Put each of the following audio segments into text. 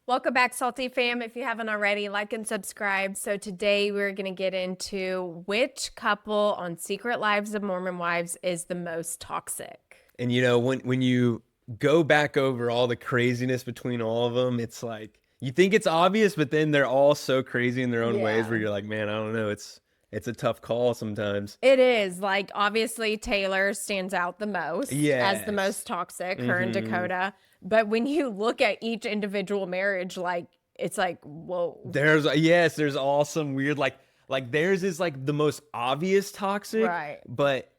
Welcome back, Salty Fam. If you haven't already, like and subscribe. So today we're going to get into which couple on Secret Lives of Mormon Wives is the most toxic. And you know, when you go back over all the craziness between all of them, it's like you think it's obvious, but then they're all so crazy in their own ways where you're like, man, I don't know. It's a tough call sometimes. It is. Like, obviously, Taylor stands out the most as the most toxic, her and Dakota. But when you look at each individual marriage, like, it's like, whoa. There's all some weird, like theirs is like the most obvious toxic, Right. but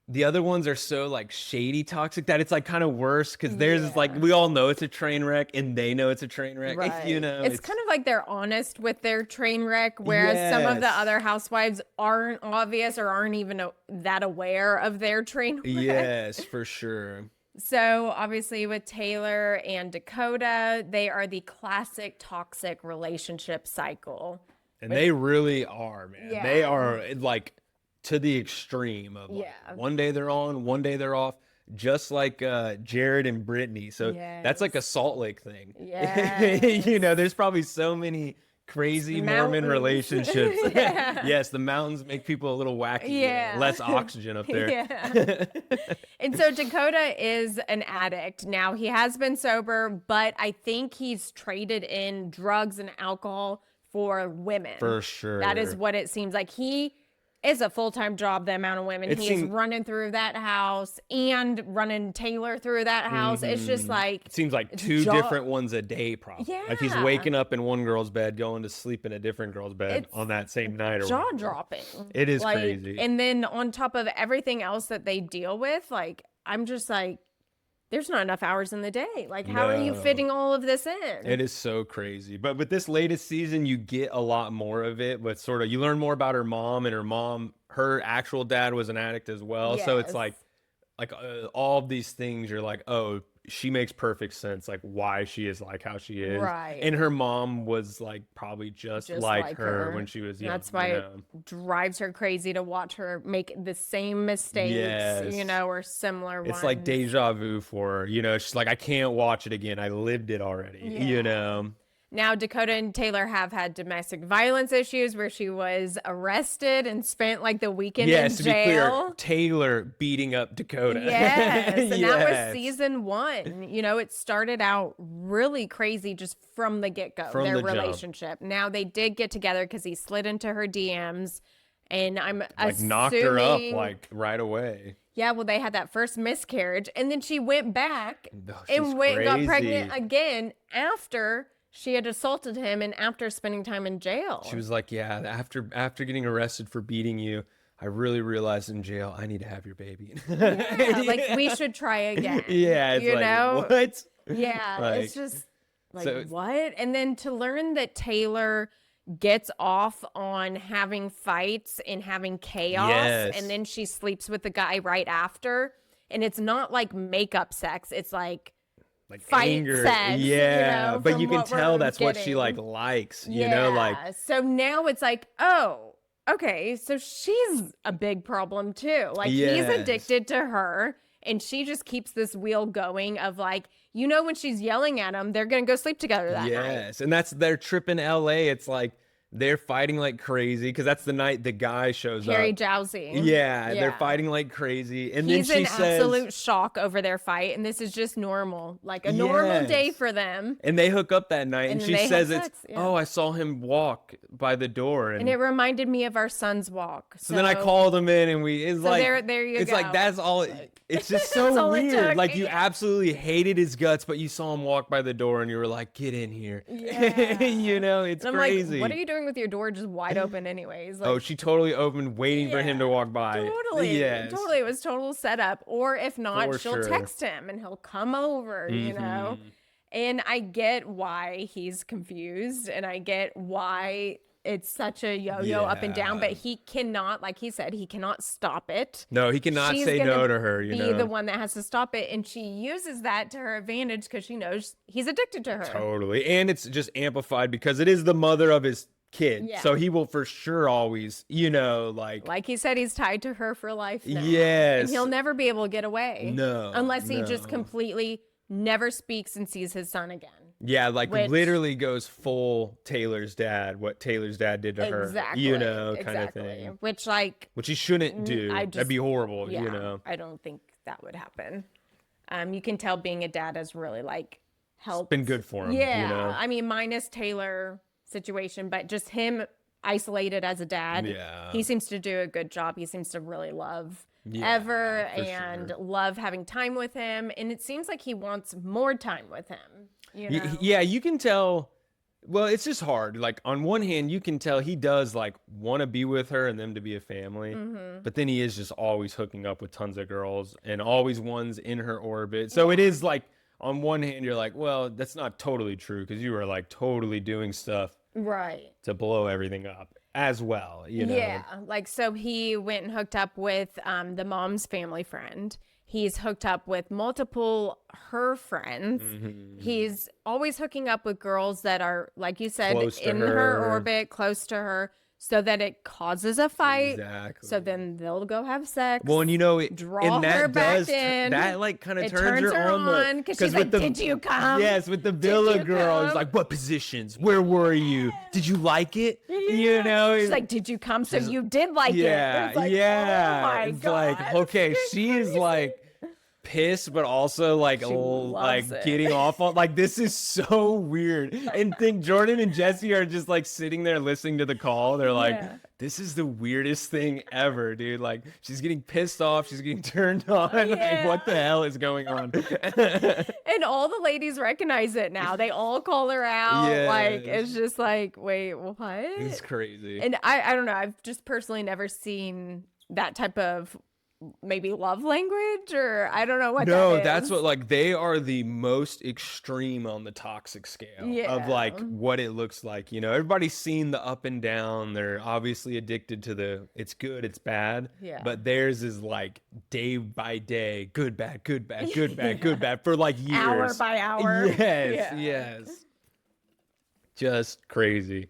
the other ones are so like shady toxic that it's like kind of worse because theirs is like we all know it's a train wreck and they know it's a train wreck. Right. You know, it's kind of like they're honest with their train wreck, whereas some of the other housewives aren't obvious or aren't even that aware of their train wreck. Yes, for sure. So obviously with Taylor and Dakota, they are the classic toxic relationship cycle. And they really are, man. Yeah. They are like to the extreme of like, one day they're on, one day they're off, just like Jared and Brittany. So that's like a Salt Lake thing. Yes. You know, there's probably so many crazy Mormon relationships. Yes, the mountains make people a little wacky. Less oxygen up there. And so Dakota is an addict. Now, he has been sober, but I think he's traded in drugs and alcohol for women. For sure. That is what it seems like. He is a full-time job, the amount of women he's running through that house and running Taylor through that house. It's just like... It seems like two different ones a day, probably. Yeah. Like he's waking up in one girl's bed, going to sleep in a different girl's bed on that same night. Or jaw-dropping. It is crazy. And then on top of everything else that they deal with, like, I'm just like, there's not enough hours in the day. Like, how are you fitting all of this in? It is so crazy. But with this latest season, you get a lot more of it. But sort of, you learn more about her mom, and her actual dad was an addict as well. So it's like all of these things, you're like, oh, she makes perfect sense, like why she is like how she is. Right. And her mom was like probably just like her when she was young. That's why it drives her crazy to watch her make the same mistakes, you know, or similar ones. It's like deja vu for her. You know, she's like, I can't watch it again. I lived it already, you know. Now, Dakota and Taylor have had domestic violence issues where she was arrested and spent like the weekend in jail. To be clear, Taylor beating up Dakota. Yes, and that was season 1. You know, it started out really crazy just from the get-go, their relationship. Now, they did get together because he slid into her DMs, and I'm assuming... knocked her up like right away. Yeah, well, they had that first miscarriage, and then she went back and got pregnant again after... She had assaulted him, and after spending time in jail. She was like, yeah, after getting arrested for beating you, I really realized in jail, I need to have your baby. Like, we should try again. It's you like, know? What? Yeah, like, it's just like, what? And then to learn that Taylor gets off on having fights and having chaos, and then she sleeps with the guy right after, and it's not like makeup sex. It's like fight anger, sex, you know, but you can tell that's what she like likes, you know, like. So now it's like, oh, okay, so she's a big problem too. Like he's addicted to her, and she just keeps this wheel going of like, you know, when she's yelling at him, they're gonna go sleep together that night. Yes, and that's their trip in LA. It's like they're fighting like crazy because that's the night the guy shows Harry up. Jowsey. Yeah, they're fighting like crazy. And he's then she in says, absolute shock over their fight, and this is just normal, like a normal day for them. And they hook up that night, and she says sex, oh, I saw him walk by the door. And it reminded me of our son's walk. So then I called him in, and it's like, there you it's go. like, that's all. It's just so weird. Like you absolutely hated his guts, but you saw him walk by the door, and you were like, get in here. You know, it's crazy. Like, what are you doing with your door just wide open anyways? Like, oh, she totally opened waiting for him to walk by. Totally. Totally. It was total setup. Or if not, she'll text him and he'll come over, you know? And I get why he's confused, and I get why it's such a yo-yo up and down, but he cannot, like he said, he cannot stop it. No, he cannot say no to her, you know? Be the one that has to stop it, and she uses that to her advantage because she knows he's addicted to her. Totally. And it's just amplified because it is the mother of his kid. So he will for sure always, you know, like he said, he's tied to her for life now. Yes. And he'll never be able to get away. No. Unless he just completely never speaks and sees his son again. Yeah, like which, literally goes full Taylor's dad, what Taylor's dad did to her, you know, kind of thing. Which he shouldn't do. That'd be horrible, yeah, you know. I don't think that would happen. You can tell being a dad has really like helped. It's been good for him, yeah, you know. I mean, minus Taylor situation, but just him isolated as a dad. Yeah. He seems to do a good job. He seems to really love Ever and love having time with him. And it seems like he wants more time with him. You know? Yeah, you can tell. Well, it's just hard. Like on one hand, you can tell he does like want to be with her and them to be a family, but then he is just always hooking up with tons of girls and always one's in her orbit. So it is like on one hand, you're like, well, that's not totally true because you were like totally doing stuff to blow everything up as well. You know? Yeah, like so he went and hooked up with the mom's family friend. He's hooked up with multiple her friends. He's always hooking up with girls that are, like you said, in her orbit, close to her, so that it causes a fight. Exactly. So then they'll go have sex. Well, and you know, draw her back in. That like kind of turns her on because she's like, "Did you come?" Yes, with the Villa girl, it's like, "What positions? Where were you? Did you like it?" You know, she's like, "Did you come?" So you did like it. It's like, oh my it's God. like, okay, she's like pissed, but also like getting off on like this is so weird. And think Jordan and Jesse are just like sitting there listening to the call. They're like, this is the weirdest thing ever, dude. Like she's getting pissed off, she's getting turned on. Like, what the hell is going on? And all the ladies recognize it now. They all call her out. Like it's just like, wait, what? It's crazy. And I don't know. I've just personally never seen that type of maybe love language, or I don't know what that is. That's what, like, they are the most extreme on the toxic scale of like what it looks like. You know, everybody's seen the up and down. They're obviously addicted to the it's good, it's bad. But theirs is like day by day, good, bad, good, bad, good, bad, good, bad for like years. Hour by hour. Yes. Just crazy.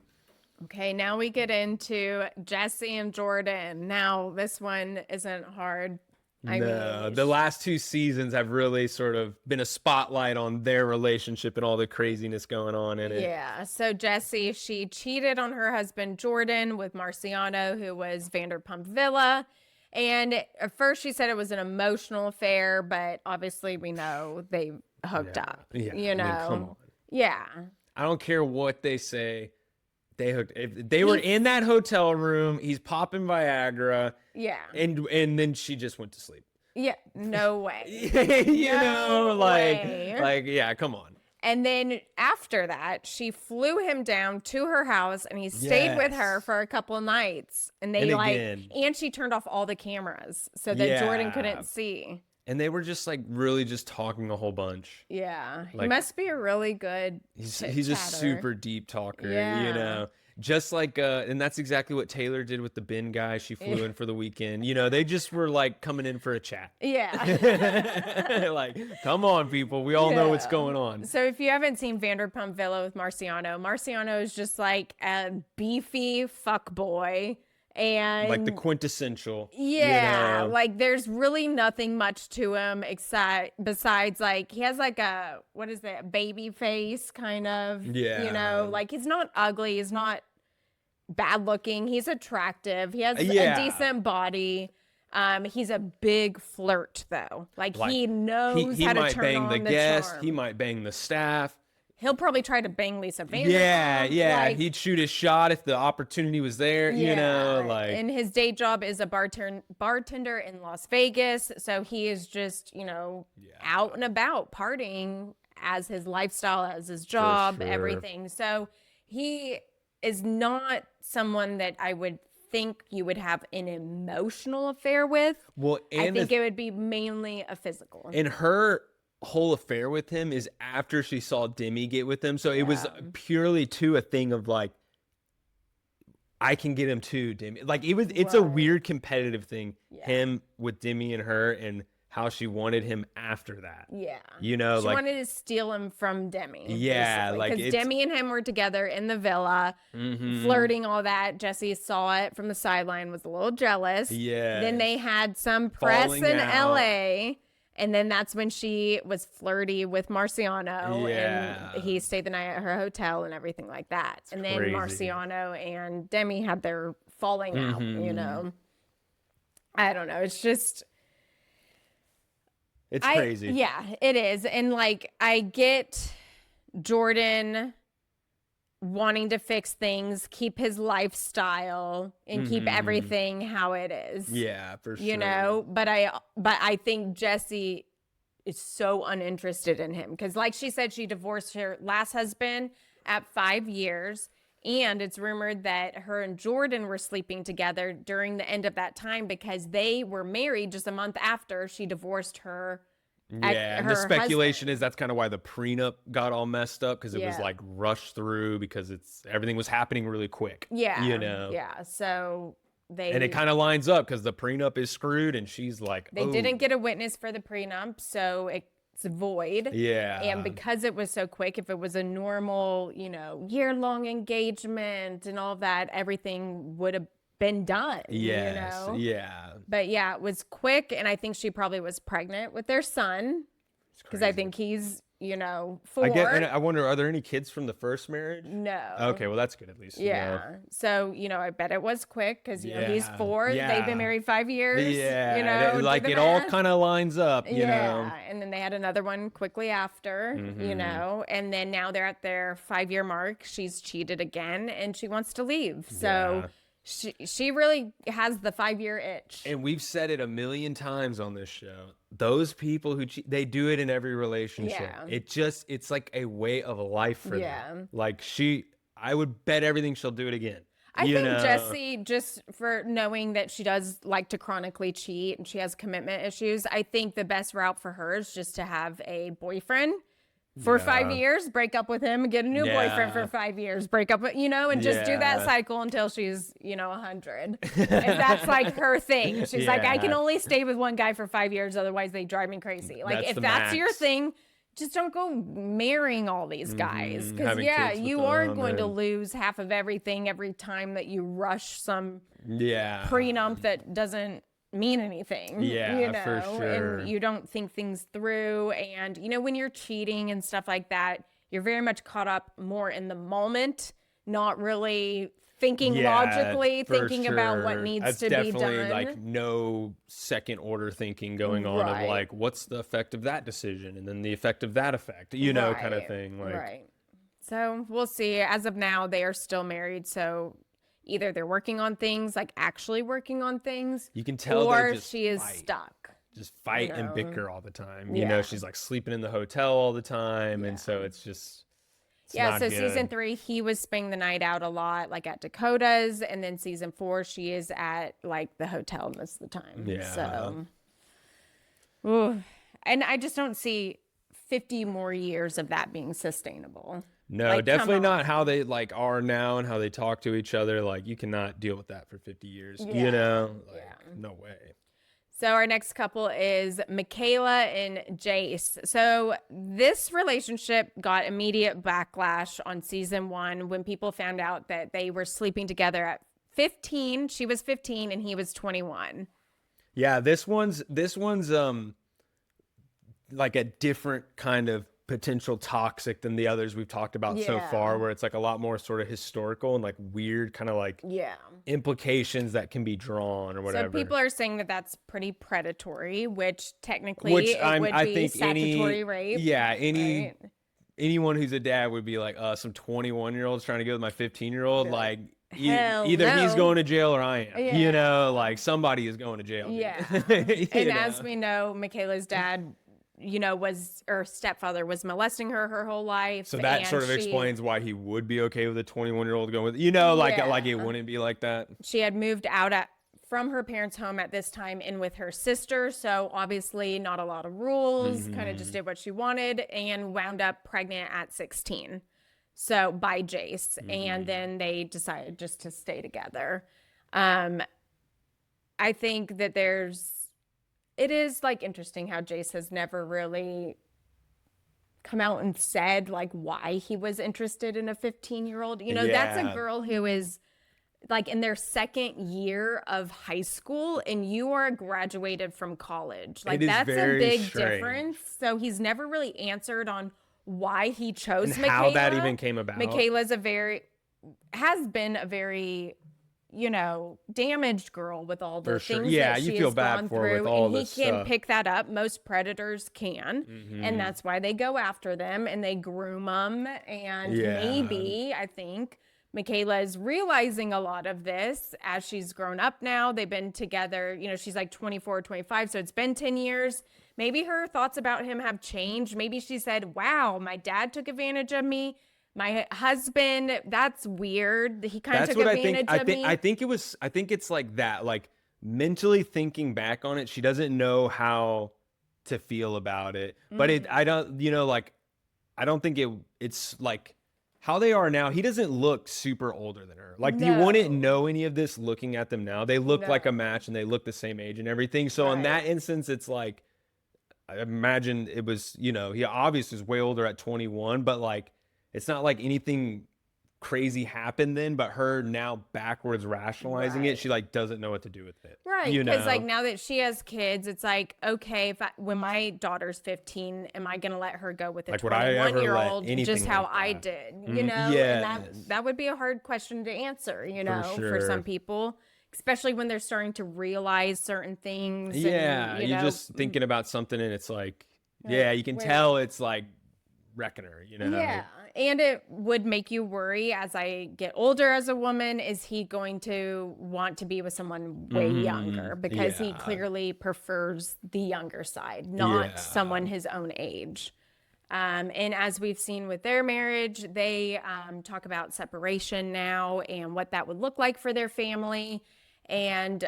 Okay, now we get into Jesse and Jordan. Now, this one isn't hard. I mean, the last two seasons have really sort of been a spotlight on their relationship and all the craziness going on in it. Yeah, so Jesse, she cheated on her husband Jordan with Marciano, who was Vanderpump Villa. And at first she said it was an emotional affair, but obviously we know they hooked up. Yeah, you know? I mean, come on. Yeah. I don't care what they say. They hooked. If they were in that hotel room, he's popping Viagra. Yeah. And then she just went to sleep. Yeah. No way. Yeah, come on. And then after that, she flew him down to her house and he stayed with her for a couple of nights. And and she turned off all the cameras so that Jordan couldn't see. And they were just like really just talking a whole bunch. Yeah. He like, must be a really good He's a super deep talker, you know. Just like and that's exactly what Taylor did with the bin guy. She flew in for the weekend. You know, they just were like coming in for a chat. Yeah. Like, come on, people. We all know what's going on. So if you haven't seen Vanderpump Villa with Marciano is just like a beefy fuck boy. And like the quintessential, like there's really nothing much to him besides like he has like a baby face kind of, you know, like he's not ugly, he's not bad looking, he's attractive, he has a decent body. He's a big flirt though, like he knows how to turn on the guest charm. He might bang the staff. He'll probably try to bang Lisa Vanderpump. Like, he'd shoot his shot if the opportunity was there, you know, like. And his day job is a bartender in Las Vegas. So he is just, you know, out and about partying as his lifestyle, as his job, everything. So he is not someone that I would think you would have an emotional affair with. Well, I think it would be mainly a physical. And her whole affair with him is after she saw Demi get with him, so it was purely to a thing of like, I can get him too, Demi. Like it's a weird competitive thing, him with Demi and her, and how she wanted him after that. Yeah, you know, she wanted to steal him from Demi. Yeah, basically. Like because Demi and him were together in the villa, flirting, all that. Jesse saw it from the sideline, was a little jealous. Yeah. Then they had some press in LA. And then that's when she was flirty with Marciano, and he stayed the night at her hotel and everything like that. It's and then crazy. Marciano and Demi had their falling out, you know. I don't know. It's just... It's crazy. Yeah, it is. And, like, I get Jordan wanting to fix things, keep his lifestyle, and keep everything how it is. Yeah, for sure. You know, but I think Jesse is so uninterested in him because, like she said, she divorced her last husband at 5 years, and it's rumored that her and Jordan were sleeping together during the end of that time because they were married just a month after she divorced her. Yeah, and the speculation is that's kind of why the prenup got all messed up because it was like rushed through because everything was happening really quick. Yeah, you know. Yeah, so and it kind of lines up because the prenup is screwed, and she's like, they didn't get a witness for the prenup, so it's void. Yeah, and because it was so quick, if it was a normal, you know, year-long engagement and all that, everything would have been done. Yes, you know? Yeah. But yeah, it was quick, and I think she probably was pregnant with their son because I think he's, you know, 4. And I wonder, are there any kids from the first marriage? No. Okay, well that's good at least. Yeah. You know. So you know, I bet it was quick because you know he's 4. Yeah. They've been married 5 years. Yeah. You know, like it all kind of lines up. You know. And then they had another one quickly after. You know, and then now they're at their 5-year mark. She's cheated again, and she wants to leave. So. Yeah. She really has the 5-year itch. And we've said it a million times on this show. Those people who cheat, they do it in every relationship. Yeah. It's like a way of life for them. Like I would bet everything she'll do it again. I think Jesse, just for knowing that she does like to chronically cheat and she has commitment issues, I think the best route for her is just to have a boyfriend for 5 years, break up with him, get a new boyfriend for 5 years, break up with, you know, and just do that cycle until she's, you know, 100. If that's like her thing. She's like, I can only stay with one guy for 5 years, otherwise they drive me crazy. Like, if that's your thing, just don't go marrying all these guys. Because, you are going to lose half of everything every time that you rush some prenup that doesn't mean anything. Yeah, you know, for sure. And you don't think things through. And, you know, when you're cheating and stuff like that, you're very much caught up more in the moment, not really thinking logically, thinking about what needs to be done. Definitely like no second order thinking going on of like, what's the effect of that decision? And then the effect of that effect, you know, kind of thing. Like, So we'll see. As of now, they are still married. So either they're working on things, like actually working on things, you can tell, or she is stuck. Just fight and bicker all the time. You know, she's like sleeping in the hotel all the time. And so it's just, so good. Season 3, he was spending the night out a lot, like at Dakota's. And then season 4, she is at like the hotel most of the time. Yeah. So, and I just don't see 50 more years of that being sustainable. No, like, definitely not how they like are now and how they talk to each other. Like, you cannot deal with that for 50 years, you know? Like, no way. So our next couple is Mikayla and Jace. So this relationship got immediate backlash on season 1 when people found out that they were sleeping together at 15. She was 15 and he was 21. Yeah, this one's like a different kind of potential toxic than the others we've talked about so far, where it's like a lot more sort of historical and like weird kind of like implications that can be drawn or whatever. So people are saying that that's pretty predatory, which technically would be statutory rape. Yeah, anyone who's a dad would be like, some 21-year-olds trying to get with my 15-year-old, like either he's going to jail or I am. You know, like somebody is going to jail. Yeah. And as we know, Mikayla's dad, you know, stepfather was molesting her whole life. So that sort of explains why he would be okay with a 21-year-old going with, you know, like it wouldn't be like that. She had moved out from her parents' home at this time in with her sister. So obviously not a lot of rules, kind of just did what she wanted and wound up pregnant at 16. So by Jace. And then they decided just to stay together. I think that it is like interesting how Jace has never really come out and said like why he was interested in a 15-year-old. You know, that's a girl who is like in their second year of high school, and you are graduated from college. Like, that's a big difference. So he's never really answered on why he chose and McKayla. How that even came about. McKayla's has been a very, you know, damaged girl with all the things that she has gone through, and he can pick that up. Most predators can, and that's why they go after them and they groom them. And maybe, I think, McKayla is realizing a lot of this as she's grown up now. They've been together, you know, she's like 24, 25, so it's been 10 years. Maybe her thoughts about him have changed. Maybe she said, wow, my dad took advantage of me. My husband, that's weird. He kind of took advantage of me. I think it's like that. Like, mentally thinking back on it, she doesn't know how to feel about it. But I don't think it's like how they are now. He doesn't look super older than her. Like, you wouldn't know any of this looking at them now. They look like a match and they look the same age and everything. So in that instance, it's like, I imagine it was, you know, he obviously is way older at 21, but like, it's not like anything crazy happened then, but her now backwards rationalizing it, she like doesn't know what to do with it. Right. Because like now that she has kids, it's like, okay, when my daughter's 15, am I going to let her go with a 21-year-old just how I did, you know? Yeah. And that would be a hard question to answer, you know, for some people, especially when they're starting to realize certain things. Yeah. And, you're just thinking about something and it's like, you can tell it's like, wrecking her, you know? Yeah. And it would make you worry as I get older as a woman, is he going to want to be with someone way younger? Because he clearly prefers the younger side, not someone his own age. And as we've seen with their marriage, they talk about separation now and what that would look like for their family. And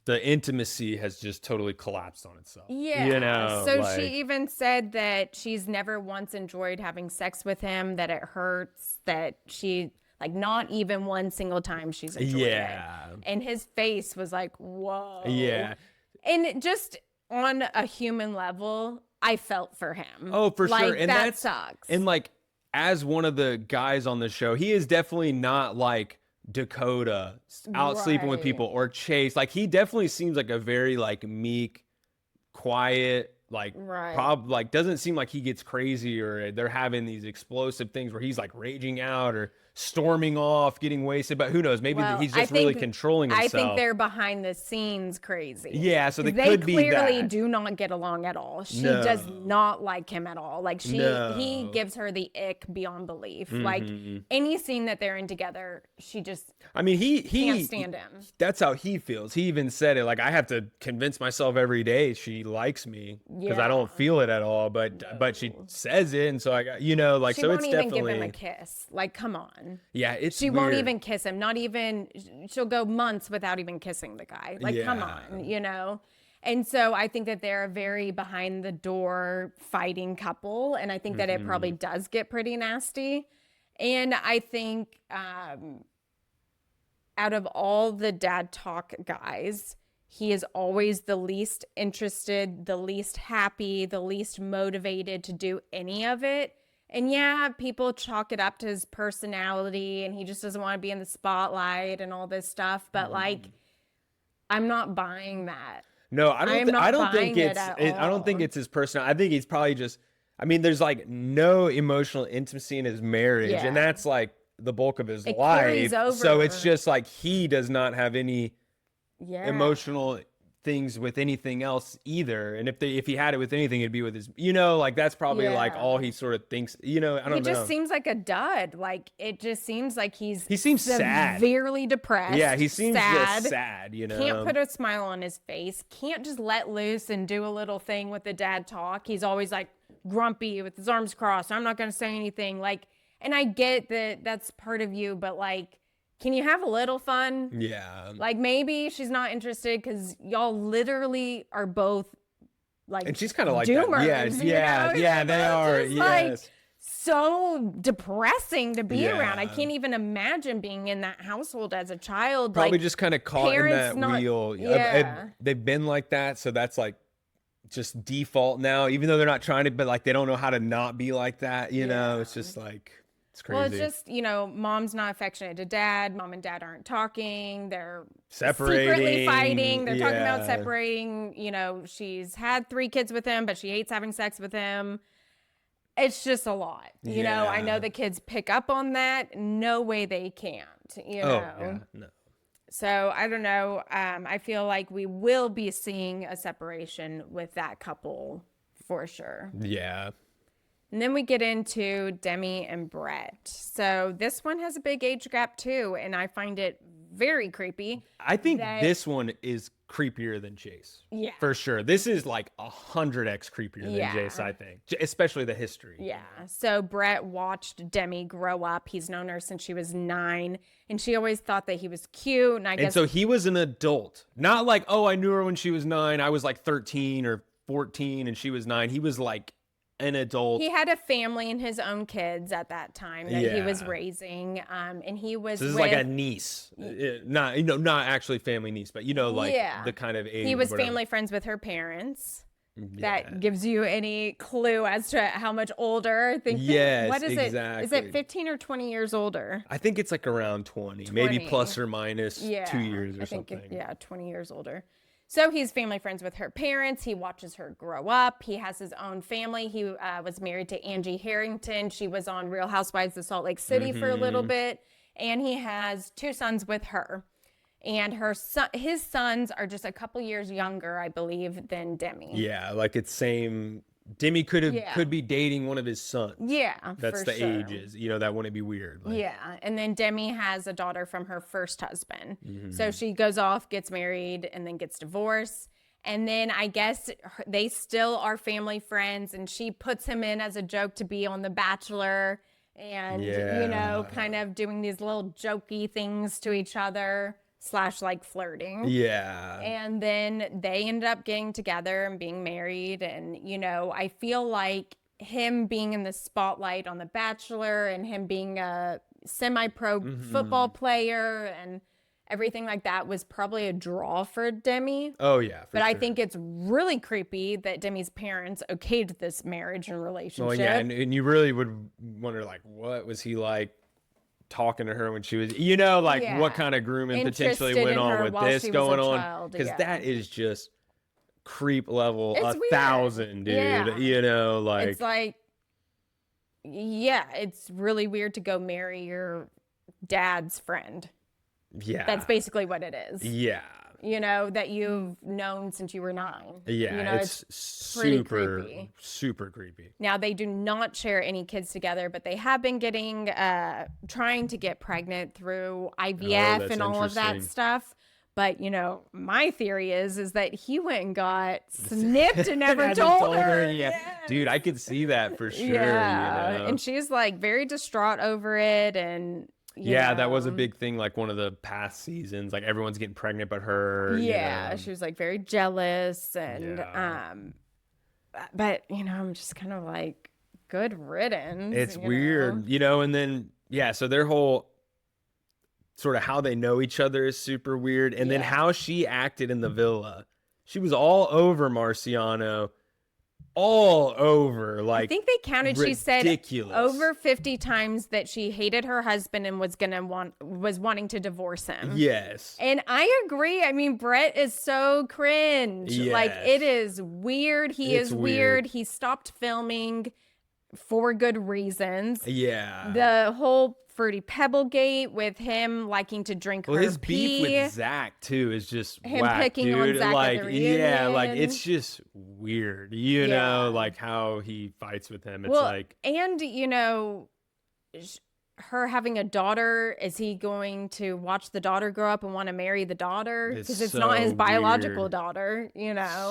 the intimacy has just totally collapsed on itself. Yeah. You know, so she even said that she's never once enjoyed having sex with him, that it hurts, that she, like, not even one single time she's enjoyed it. And his face was like, whoa. Yeah. And just on a human level, I felt for him. Oh, for like, sure. And that sucks. And like, as one of the guys on the show, he is definitely not like Dakota out sleeping with people, or Chase. Like, he definitely seems like a very like meek, quiet, like like doesn't seem like he gets crazy or they're having these explosive things where he's like raging out or storming off, getting wasted. But who knows? Maybe he's just really controlling himself. I think they're behind the scenes crazy. Yeah, so they could be that. They clearly do not get along at all. She does not like him at all. Like, he gives her the ick beyond belief. Like, any scene that they're in together, she just he can't stand him. That's how he feels. He even said it, like, I have to convince myself every day she likes me because I don't feel it at all. But she says it, and so I got, you know, like, she so won't it's even definitely give him a kiss. Like, come on. Yeah, she weird. won't even kiss him. Not even, she'll go months without even kissing the guy. Like, come on, you know? And so I think that they're a very behind the door fighting couple. And I think that it probably does get pretty nasty. And I think out of all the dad talk guys, he is always the least interested, the least happy, the least motivated to do any of it. And yeah, people chalk it up to his personality and he just doesn't want to be in the spotlight and all this stuff. But like, I'm not buying that. No, I don't think it's his personality. I think he's probably just, I mean, there's like no emotional intimacy in his marriage. And that's like the bulk of his life. So it's just like, he does not have any emotional things with anything else either. And if he had it with anything, it'd be with his, you know, like, that's probably like all he sort of thinks, you know. I don't know. He just seems like a dud. Like, it just seems like he seems sad, severely depressed. Yeah, he seems just sad, you know. Can't put a smile on his face. Can't just let loose and do a little thing with the dad talk. He's always like grumpy with his arms crossed. I'm not going to say anything. Like, and I get that that's part of you, but like, can you have a little fun? Yeah. Like, maybe she's not interested because y'all literally are both like, and she's kind of like doomers. Yeah, they are. Yes. Like, so depressing to be around. I can't even imagine being in that household as a child. Probably like, just kind of caught in that wheel. They've been like that, so that's like just default now. Even though they're not trying to, but like they don't know how to not be like that. You know, it's just like. It's crazy. Well, it's just, mom's not affectionate to dad. Mom and dad aren't talking. They're separating, secretly fighting. They're talking about separating. She's had 3 kids with him, but she hates having sex with him. It's just a lot. I know the kids pick up on that. No way they can't, Oh, yeah, no. So I don't know. I feel like we will be seeing a separation with that couple for sure. Yeah. And then we get into Demi and Brett. So this one has a big age gap too, and I find it very creepy. I think this one is creepier than Jace. Yeah. For sure. This is like 100x creepier than Jace, I think. Especially the history. Yeah. So Brett watched Demi grow up. He's known her since she was 9, and she always thought that he was cute. And so he was an adult. Not like, oh, I knew her when she was 9. I was like 13 or 14 and she was 9. He was like an adult. He had a family and his own kids at that time that he was raising, and he was. So this is like a niece, not actually family niece, but the kind of age. He was family friends with her parents. That gives you any clue as to how much older. I think. Yes, what is exactly. it? Is it 15 or 20 years older? I think it's like around 20. Maybe plus or minus 2 years or something. 20 years older. So he's family friends with her parents. He watches her grow up. He has his own family. He was married to Angie Harrington. She was on Real Housewives of Salt Lake City for a little bit. And he has 2 sons with her. And his sons are just a couple years younger, I believe, than Demi. Yeah, like it's same. Demi could be dating one of his sons. Yeah, that's the ages. That wouldn't be weird. Yeah, and then Demi has a daughter from her first husband. So she goes off, gets married, and then gets divorced. And then I guess they still are family friends, and she puts him in as a joke to be on The Bachelor, and kind of doing these little jokey things to each other. / like flirting. Yeah. And then they ended up getting together and being married. And, I feel like him being in the spotlight on The Bachelor and him being a semi-pro football player and everything like that was probably a draw for Demi. Oh, yeah. But I think it's really creepy that Demi's parents okayed this marriage and relationship. Well, yeah. And you really would wonder, like, what was he like? Talking to her when she was, what kind of grooming potentially went on with this going on, because that is just creep level 1,000, dude. It's like, it's really weird to go marry your dad's friend. Yeah, that's basically what it is. Yeah, that you've known since you were 9. Yeah, it's super creepy. Super creepy. Now, they do not share any kids together, but they have been trying to get pregnant through IVF and all of that stuff. But, my theory is that he went and got snipped and never told her. Yeah. Yes. Dude, I could see that for sure. Yeah. And she's like very distraught over it. And that was a big thing, like one of the past seasons, like everyone's getting pregnant but her. She was like very jealous and but I'm just kind of like, good riddance. It's weird, and then so their whole sort of how they know each other is super weird, and then how she acted in the villa. She was all over Marciano. All over, like, I think they counted. Ridiculous. She said over 50 times that she hated her husband and was wanting to divorce him. Yes, and I agree. I mean, Brett is so cringe. Yes. Like, it is weird. It's weird. He stopped filming for good reasons. Yeah, the whole Fruity Pebble Gate with him liking to drink her his pee. Beef with Zach too is just him whack, picking dude. on Zach like, at the reunion. Yeah, like it's just weird, like how he fights with him. It's and her having a daughter, is he going to watch the daughter grow up and want to marry the daughter? Because it's not his biological daughter,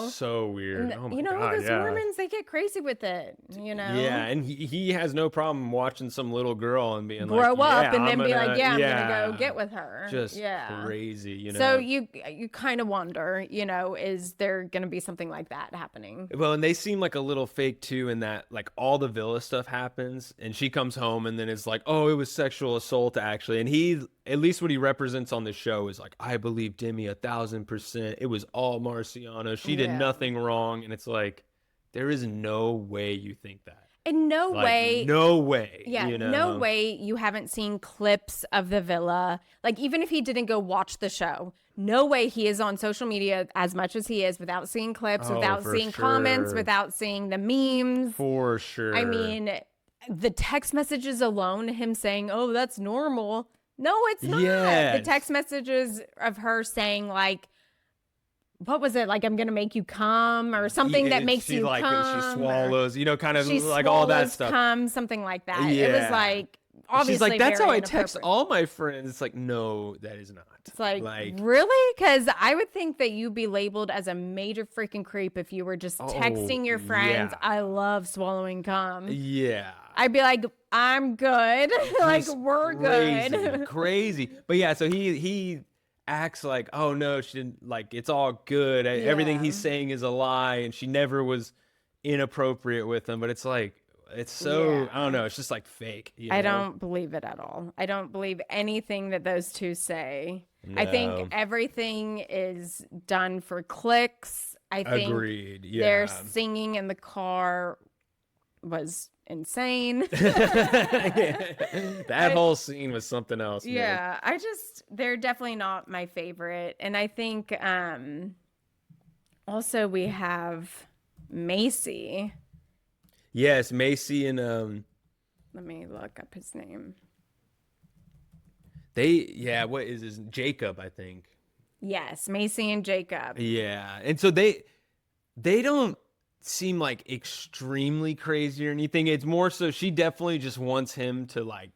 So weird. Oh my God, those Mormons, they get crazy with it, Yeah, and he has no problem watching some little girl and being grow like, up and then be like, I'm gonna go get with her. Just crazy, So you kind of wonder, is there gonna be something like that happening? Well, and they seem like a little fake too, in that like all the villa stuff happens and she comes home and then it's like, oh, it was sexual assault actually, and he, at least what he represents on the show, is like, I believe Demi 1,000%. It was all Marciano. She did nothing wrong, and it's like, there is no way you think that. In no way. No way. Yeah, you know? no way you haven't seen clips of the villa. Like, even if he didn't go watch the show, no way he is on social media as much as he is without seeing clips, without seeing comments, without seeing the memes. For sure. I mean, the text messages alone, him saying, oh, that's normal. No, it's not. Yes. The text messages of her saying, like, what was it? Like, I'm going to make you come or something that makes you come. She swallows, you know, kind of like all that stuff. Come, something like that. Yeah. It was like, obviously, she's like, that's how I text all my friends. It's like, no, that is not. It's like really? Because I would think that you'd be labeled as a major freaking creep if you were just texting your friends, I love swallowing cum. Yeah. I'd be like, I'm good. Like, we're good. Crazy. But yeah, so he acts like, oh no, she didn't, like, it's all good. Everything he's saying is a lie, and she never was inappropriate with him. But it's like, it's so, I don't know, it's just like fake. You know? I don't believe it at all. I don't believe anything that those two say. No. I think everything is done for clicks. I think their singing in the car was insane. That whole scene was something else. Yeah, man. They're definitely not my favorite. And I think also we have Macy. Yes, Macy and let me look up his name. What is his Jacob, I think. Yes, Macy and Jacob. Yeah. And so they don't seem like extremely crazy or anything. It's more so she definitely just wants him to like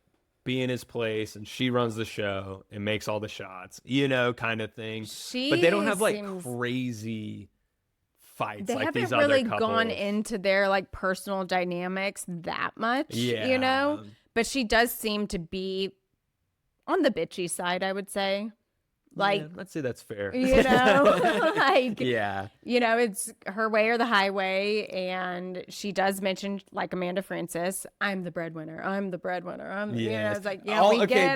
be in his place, and she runs the show and makes all the shots, you know, kind of thing. But they don't have like crazy fights like these other couples. They haven't really gone into their like personal dynamics that much, you know? But she does seem to be on the bitchy side, I would say. Like, let's say that's fair. You know, like, you know, it's her way or the highway. And she does mention, like Amanda Francis, I'm the breadwinner. I'm the breadwinner. You know, it's like, we get it.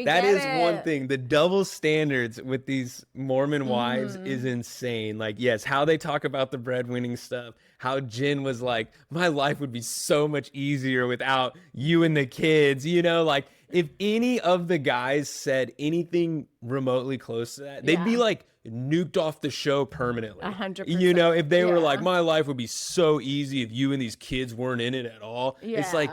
That is one thing. The double standards with these Mormon wives is insane. Like, yes, how they talk about the breadwinning stuff. How Jen was like, my life would be so much easier without you and the kids, you know, like, if any of the guys said anything remotely close to that, they'd be like nuked off the show permanently. 100%. You know, if they were like, my life would be so easy if you and these kids weren't in it at all. It's like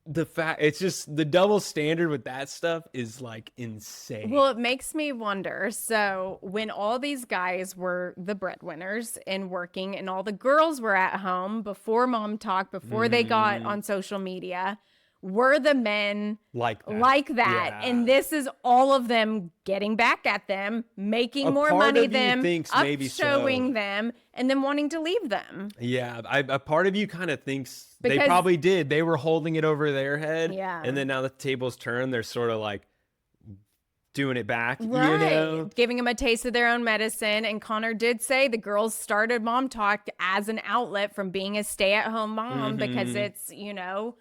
it's just the double standard with that stuff is like insane. Well, it makes me wonder. So when all these guys were the breadwinners and working, and all the girls were at home before mom talk, before they got on social media, were the men like that? Yeah. And this is all of them getting back at them, making more money than them, showing them, and then wanting to leave them. Yeah, a part of you kind of thinks they probably did. They were holding it over their head, and then now the tables turn, they're sort of like doing it back, you know? Giving them a taste of their own medicine. And Connor did say the girls started Mom Talk as an outlet from being a stay-at-home mom because it's, you know,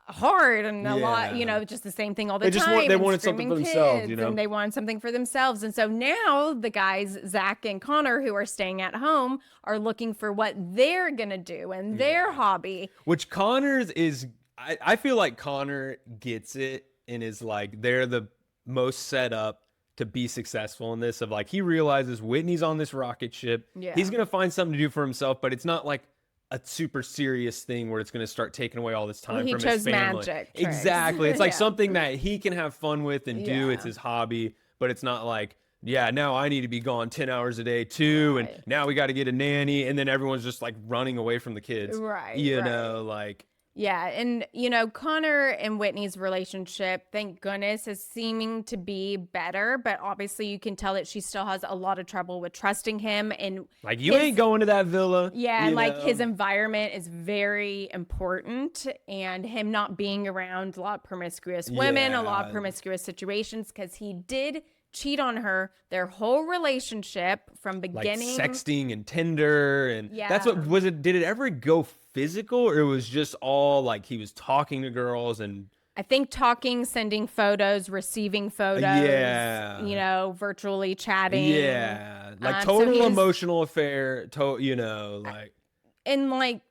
hard and a lot, you know, just the same thing all the time. They wanted something for themselves, you know, and they wanted something for themselves. And so now the guys, Zach and Connor, who are staying at home, are looking for what they're gonna do and their hobby. Which Connor's is, I feel like Connor gets it and is like, they're the most set up to be successful in this. Of like, he realizes Whitney's on this rocket ship. He's gonna find something to do for himself, but it's not like a super serious thing where it's going to start taking away all this time from his family. Magic exactly. It's like something that he can have fun with and do. It's his hobby, but it's not like, now I need to be gone 10 hours a day too. And now we got to get a nanny. And then everyone's just like running away from the kids. You know, like. Yeah. And, you know, Connor and Whitney's relationship, thank goodness, is seeming to be better. But obviously you can tell that she still has a lot of trouble with trusting him. And like, you ain't going to that villa. Yeah. And like his environment is very important. And him not being around a lot of promiscuous women, a lot of promiscuous situations, because he did cheat on her their whole relationship from beginning. Like sexting and Tinder. And that's what was it. Did it ever go physical, or it was just all like he was talking to girls? And I think talking, sending photos, receiving photos, you know, virtually chatting. Like total emotional affair, you know, like. And like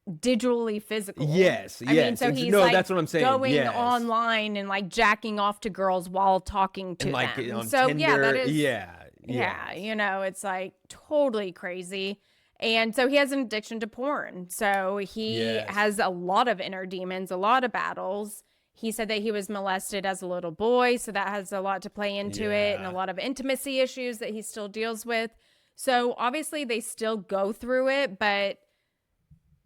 digitally physical. Yes. I mean, so he's that's what I'm saying. Going online and like jacking off to girls while talking to and like them. on So Tinder, yeah, that is yeah. You know, it's like totally crazy. And so he has an addiction to porn. So he has a lot of inner demons, a lot of battles. He said that he was molested as a little boy, so that has a lot to play into it, and a lot of intimacy issues that he still deals with. So obviously they still go through it, but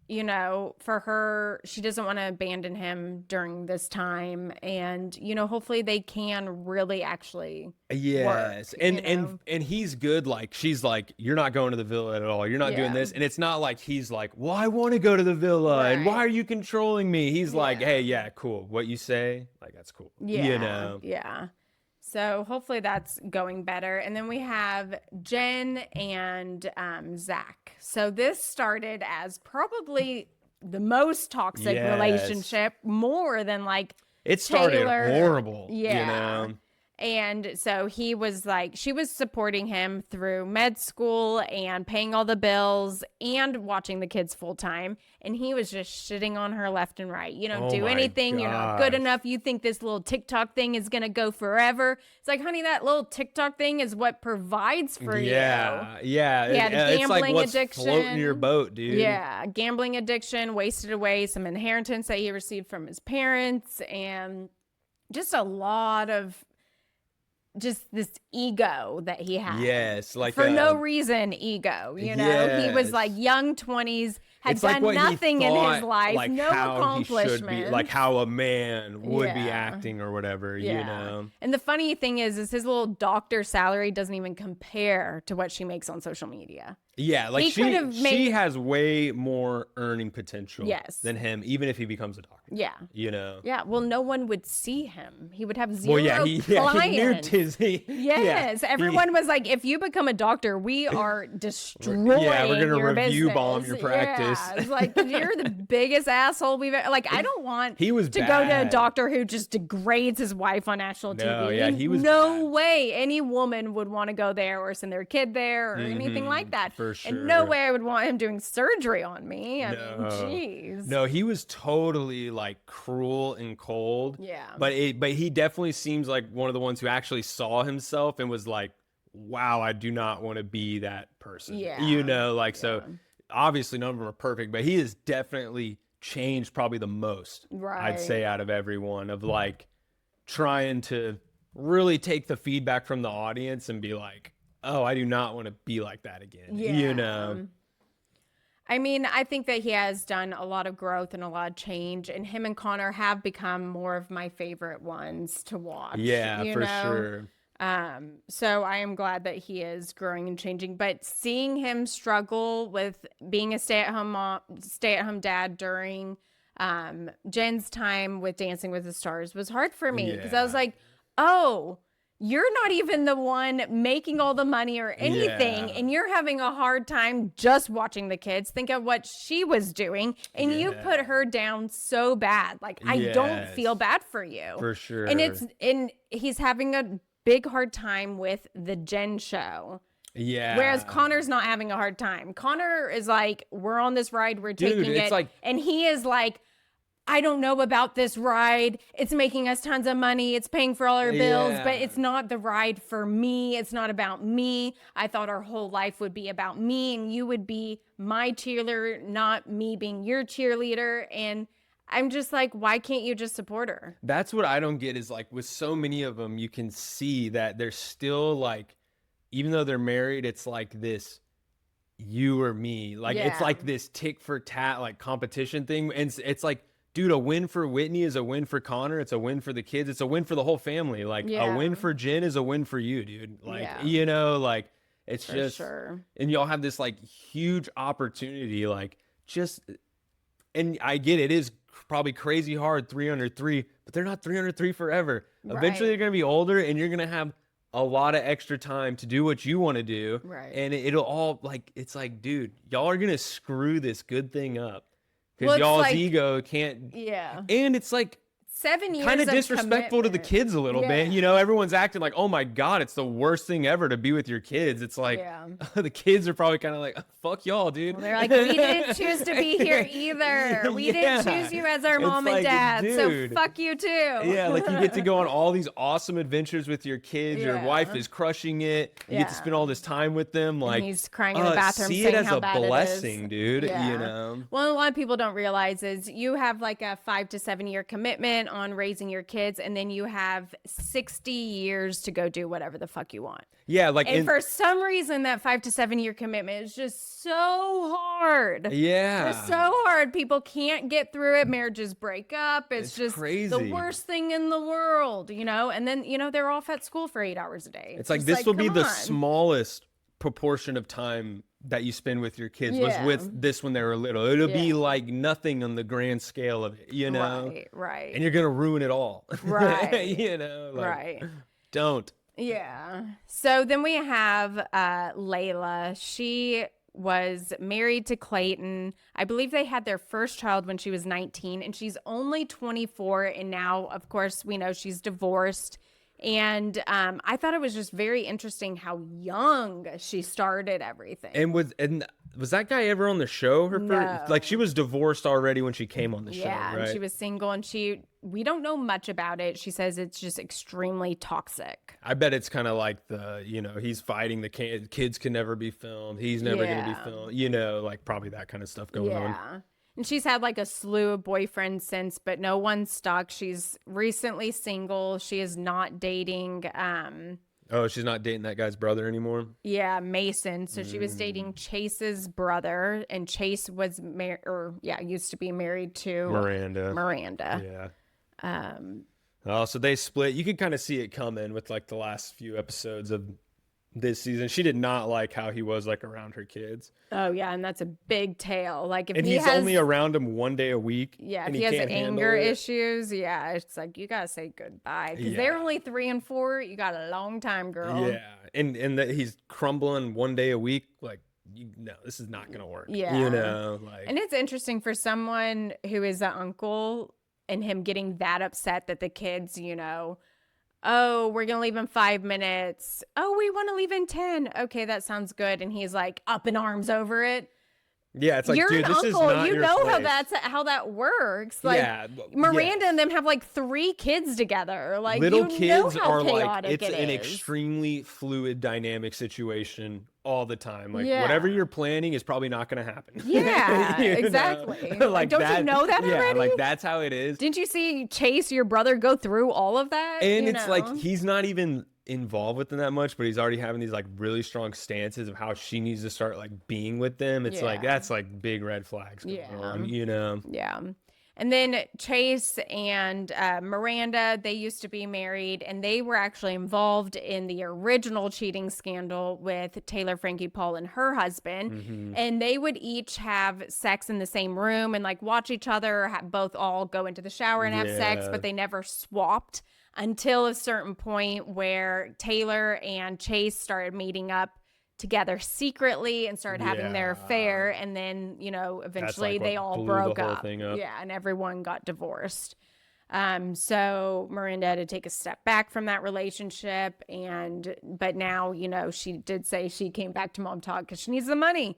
you know, for her, she doesn't want to abandon him during this time. And, you know, hopefully they can really actually work, and he's good. Like, she's like, you're not going to the villa at all. You're not doing this. And it's not like he's like, well, I want to go to the villa and why are you controlling me? He's like, hey, yeah, cool. What you say, like, that's cool. You know? Yeah. So hopefully that's going better. And then we have Jen and Zach. So this started as probably the most toxic relationship, more than like it started Taylor. Horrible. Yeah. You know? And so he was like, she was supporting him through med school and paying all the bills and watching the kids full time. And he was just shitting on her left and right. You don't do anything. You're not good enough. You think this little TikTok thing is going to go forever. It's like, honey, that little TikTok thing is what provides for you. Yeah. He had a gambling addiction. Floating your boat, dude. Yeah. Gambling addiction, wasted away some inheritance that he received from his parents, and just a lot of just this ego that he had. Yes, like for no reason, ego. You know, he was like young 20s, had done nothing in his life, like no accomplishment, like how a man would be acting or whatever. You know. And the funny thing is his little doctor salary doesn't even compare to what she makes on social media. Yeah, like she has way more earning potential than him, even if he becomes a doctor. Yeah. You know? Yeah, well, no one would see him. He would have zero clients. Yes, everyone was like, if you become a doctor, we are destroying we're going to review business. bomb your practice. Yeah, it's like, you're the biggest asshole we've ever, like, I don't want to go to a doctor who just degrades his wife on national TV. Yeah, he was no way any woman would want to go there or send their kid there or anything like that. For sure. And no way I would want him doing surgery on me. I mean, jeez. No, he was totally like cruel and cold. Yeah. But he definitely seems like one of the ones who actually saw himself and was like, wow, I do not want to be that person. Yeah. You know, like, so obviously none of them are perfect, but he has definitely changed probably the most, I'd say, out of everyone, of like trying to really take the feedback from the audience and be like, oh, I do not want to be like that again. You know? I mean, I think that he has done a lot of growth and a lot of change, and him and Connor have become more of my favorite ones to watch. Yeah, for sure. So I am glad that he is growing and changing, but seeing him struggle with being a stay-at-home dad during Jen's time with Dancing with the Stars was hard for me, because I was like, oh, you're not even the one making all the money or anything, and you're having a hard time just watching the kids. Think of what she was doing, and you put her down so bad. Like, I don't feel bad for you. For sure. And he's having a big hard time with the Jen show. Yeah. Whereas Connor's not having a hard time. Connor is like, we're on this ride, we're taking it. Like, and he is like, I don't know about this ride. It's making us tons of money. It's paying for all our bills, but it's not the ride for me. It's not about me. I thought our whole life would be about me, and you would be my cheerleader, not me being your cheerleader. And I'm just like, why can't you just support her? That's what I don't get, is like, with so many of them, you can see that they're still like, even though they're married, it's like this you or me. Like, it's like this tick for tat, like competition thing. And it's like, dude, a win for Whitney is a win for Connor. It's a win for the kids. It's a win for the whole family. Like, a win for Jen is a win for you, dude. Like, you know, like, it's for just, and y'all have this like huge opportunity, like, just, and I get it is probably crazy hard 3 under 3, but they're not 3 under 3 forever. Eventually they're going to be older, and you're going to have a lot of extra time to do what you want to do. And it'll all like, it's like, dude, y'all are going to screw this good thing up. Because y'all's like, ego can't. Yeah. And it's like, 7 years kind of disrespectful to the kids a little bit. You know, everyone's acting like, oh my God, it's the worst thing ever to be with your kids. It's like the kids are probably kind of like, fuck y'all, dude. Well, they're like, we didn't choose to be here either. We didn't choose you as our mom and dad. Dude, so fuck you too. Yeah, like you get to go on all these awesome adventures with your kids. Your wife is crushing it. You get to spend all this time with them. Like, and he's crying in the bathroom see saying it as how a bad blessing, it is. Dude. You know. Well, a lot of people don't realize is you have like a 5 to 7 year commitment on raising your kids, and then you have 60 years to go do whatever the fuck you want. Yeah, like, and for some reason, that 5 to 7 year commitment is just so hard. Yeah, it's so hard. People can't get through it. Marriages break up. It's just crazy. The worst thing in the world, you know. And then they're off at school for 8 hours a day. It's like this will be the smallest proportion of time that you spend with your kids was with this when they were little. It'll be like nothing on the grand scale of it, you know? Right. And you're going to ruin it all. Right. You know? Like, don't. Yeah. So then we have Layla. She was married to Clayton. I believe they had their first child when she was 19, and she's only 24. And now, of course, we know she's divorced. And I thought it was just very interesting how young she started everything. And was that guy ever on the show? First, like, she was divorced already when she came on the show, right? And she was single, and we don't know much about it. She says it's just extremely toxic. I bet it's kind of like he's fighting the kids can never be filmed. He's never going to be filmed. You know, like probably that kind of stuff going on. Yeah. And she's had like a slew of boyfriends since, but no one stuck. She's recently single. She is not dating. Oh, she's not dating that guy's brother anymore? Yeah, Mason. So she was dating Chase's brother, and Chase was used to be married to Miranda. Yeah. So they split. You could kind of see it coming with like the last few episodes of this season. She did not like how he was like around her kids. Oh yeah, and that's a big tale. Like if he's only around them one day a week. Yeah, if he has anger issues, it's like you gotta say goodbye because they're only 3 and 4. You got a long time, girl. Yeah, and that he's crumbling one day a week. Like, no, this is not gonna work. Yeah, you know, like. And it's interesting for someone who is an uncle and him getting that upset that the kids, oh, we're going to leave in 5 minutes. Oh, we want to leave in 10. Okay, that sounds good. And he's like up in arms over it. Yeah, it's like, you're dude, an this uncle. is not you your know place. how that works. Like Miranda and them have like 3 kids together. Like little kids are like it's an extremely fluid dynamic situation all the time. Like whatever you're planning is probably not going to happen. Yeah, exactly. Like don't you know that already? Yeah, like that's how it is. Didn't you see Chase, your brother, go through all of that? And it's like he's not even involved with them that much, but he's already having these like really strong stances of how she needs to start like being with them. It's like that's like big red flags going on, Yeah. And then Chase and Miranda, they used to be married, and they were actually involved in the original cheating scandal with Taylor, Frankie, Paul, and her husband. Mm-hmm. And they would each have sex in the same room and like watch each other, both all go into the shower and have sex, but they never swapped until a certain point where Taylor and Chase started meeting up together secretly and started having their affair, and then eventually they all broke up. Yeah, and everyone got divorced. So Miranda had to take a step back from that relationship, but now she did say she came back to Mom Talk because she needs the money.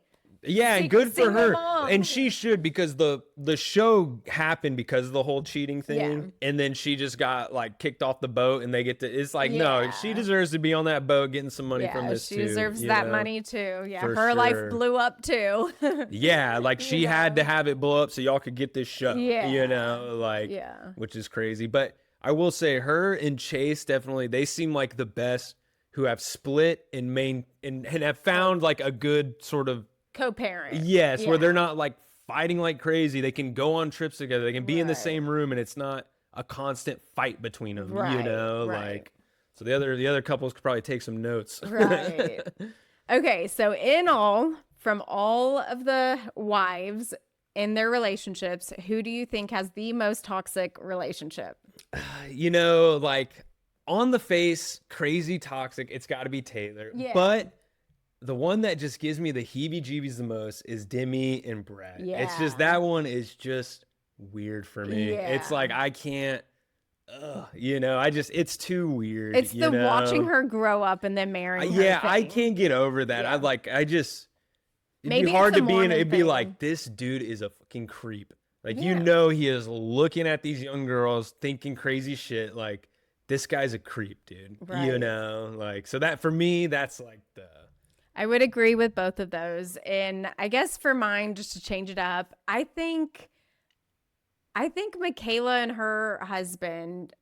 Yeah, and good for her. And she should, because the show happened because of the whole cheating thing. Yeah. And then she just got like kicked off the boat, and they get to, it's like, no, she deserves to be on that boat getting some money from this too. She deserves that money too. Yeah, her life blew up too. Yeah, like she had to have it blow up so y'all could get this show. Yeah. Which is crazy. But I will say her and Chase definitely, they seem like the best who have split and have found like a good sort of co-parent. Yes, where they're not like fighting like crazy. They can go on trips together. They can be in the same room, and it's not a constant fight between them. Like, so the other couples could probably take some notes. Right. Okay, so in all, from all of the wives in their relationships, who do you think has the most toxic relationship? Like on the face, crazy toxic. It's got to be Taylor. Yeah. But the one that just gives me the heebie-jeebies the most is Demi and Brett. Yeah. It's just, that one is just weird for me. Yeah. It's like, I can't You know, it's too weird. It's the know? watching her grow up and then marrying her Yeah, I thing. can't get over that. Yeah. It'd Maybe be hard it's a to be in. Mormon It'd be thing. like, this dude is a fucking creep. Like, you Yeah. know, he is looking at these young girls, thinking crazy shit. Like, this guy's a creep, dude. You Right. know, like, so that for me, that's like I would agree with both of those. And I guess for mine, just to change it up, I think Mikayla and her husband,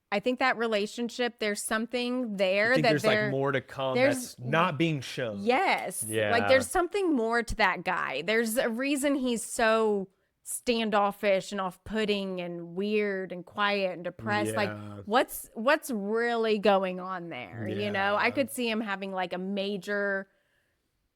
I think that relationship, there's something there I think that there's like more to come that's not being shown. Yes. Yeah. Like there's something more to that guy. There's a reason he's so standoffish and off-putting and weird and quiet and depressed. Like what's really going on there? You know, I could see him having like a major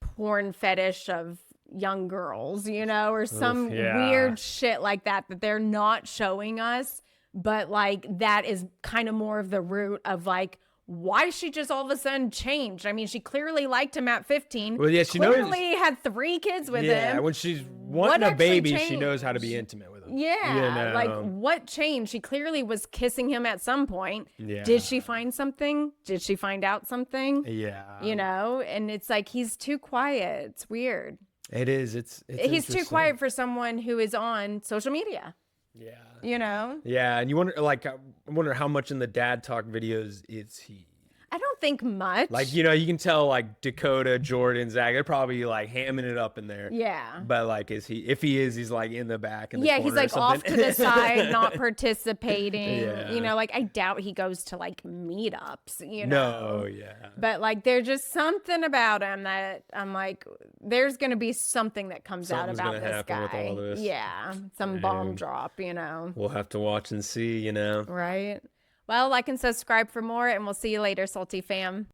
porn fetish of young girls, you know, or some weird shit like that they're not showing us. But like that is kind of more of the root of like why she just all of a sudden changed. I mean, she clearly liked him at 15. Well, yeah, she clearly had 3 kids with him. Yeah, when she's wanting a baby, she knows how to be intimate with him. Yeah, you know? like what changed? She clearly was kissing him at some point. Yeah. Did she find something? Did she find out something? Yeah. You know, and it's like he's too quiet. It's weird. It is. It's he's too quiet for someone who is on social media. Yeah. You know? Yeah, and you wonder, like, I wonder how much in the dad talk videos is he? I don't think much. Like, you know, you can tell, like, Dakota, Jordan, Zach, they're probably, like, hamming it up in there. Yeah. But, like, if he is, he's, like, in the back. In the he's, like, off to the side, not participating. Yeah. You know, like, I doubt he goes to, like, meetups, you know? No, yeah. But, like, there's just something about him that I'm like, there's going to be something that comes Something's out about this guy. with all this. Yeah. Some bomb drop, you know? We'll have to watch and see, you know? Right. Well, like and subscribe for more, and we'll see you later, Salty fam.